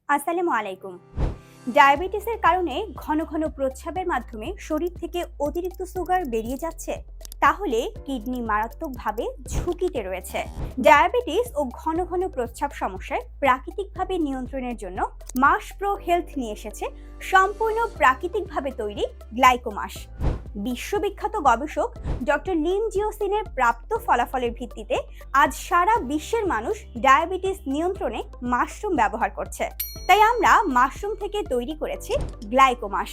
আসসালামু আলাইকুম। ডায়াবেটিসের কারণে ঘন ঘন প্রস্রাবের মাধ্যমে শরীর থেকে অতিরিক্ত সুগার বেরিয়ে যাচ্ছে, তাহলে কিডনি মারাত্মকভাবে ঝুঁকিতে রয়েছে। ডায়াবেটিস ও ঘন ঘন প্রস্রাব সমস্যায় প্রাকৃতিকভাবে নিয়ন্ত্রণের জন্য মাস প্রো হেলথ নিয়ে এসেছে সম্পূর্ণ প্রাকৃতিকভাবে তৈরি গ্লাইকোমাস। বিশ্ববিখ্যাত গবেষক ডক্টর লিন জিওসিনের প্রাপ্ত ফলাফলের ভিত্তিতে আজ সারা বিশ্বের মানুষ ডায়াবেটিস নিয়ন্ত্রণে মাশরুম ব্যবহার করছে। তাই আমরা মাশরুম থেকে তৈরি করেছি গ্লাইকোমাস।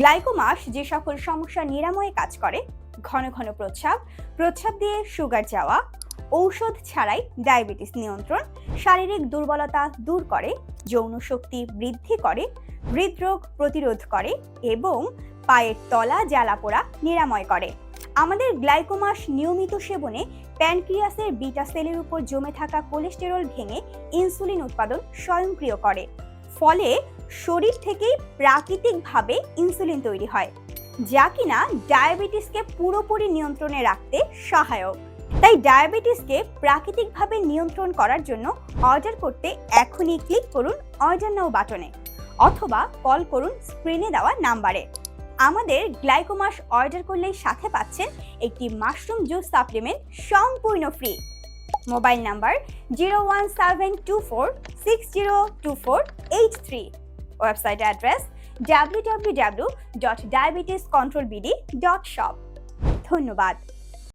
গ্লাইকোমাস যে সকল সমস্যা নিরাময়ে কাজ করে: ঘন ঘন প্রস্রাব, প্রস্রাব দিয়ে সুগার যাওয়া, ঔষধ ছাড়াই ডায়াবেটিস নিয়ন্ত্রণ, শারীরিক দুর্বলতা দূর করে, যৌন শক্তি বৃদ্ধি করে, হৃদরোগ প্রতিরোধ করে এবং পায়ের তলা জ্বালাপোড়া নিরাময় করে। আমাদের গ্লাইকোমাস নিয়মিত সেবনে প্যানক্রিয়াসের বিটা সেলের উপর জমে থাকা কোলেস্টেরল ভেঙে ইনসুলিন উৎপাদন স্বয়ংক্রিয় করে, ফলে শরীর থেকেই প্রাকৃতিকভাবে ইনসুলিন তৈরি হয়, যা কিনা ডায়াবেটিসকে পুরোপুরি নিয়ন্ত্রণে রাখতে সহায়ক। তাই ডায়াবেটিসকে প্রাকৃতিকভাবে নিয়ন্ত্রণ করার জন্য অর্ডার করতে এখনই ক্লিক করুন অর্ডার নাও বাটনে, অথবা কল করুন স্ক্রিনে দেওয়া নাম্বারে। আমাদের গ্লাইকোমাস অর্ডার করলেই সাথে পাচ্ছেন একটি মাশরুম জুস সাপ্লিমেন্ট সম্পূর্ণ free. Mobile number 01724602483, website address www.diabetescontrolbd.shop। ধন্যবাদ।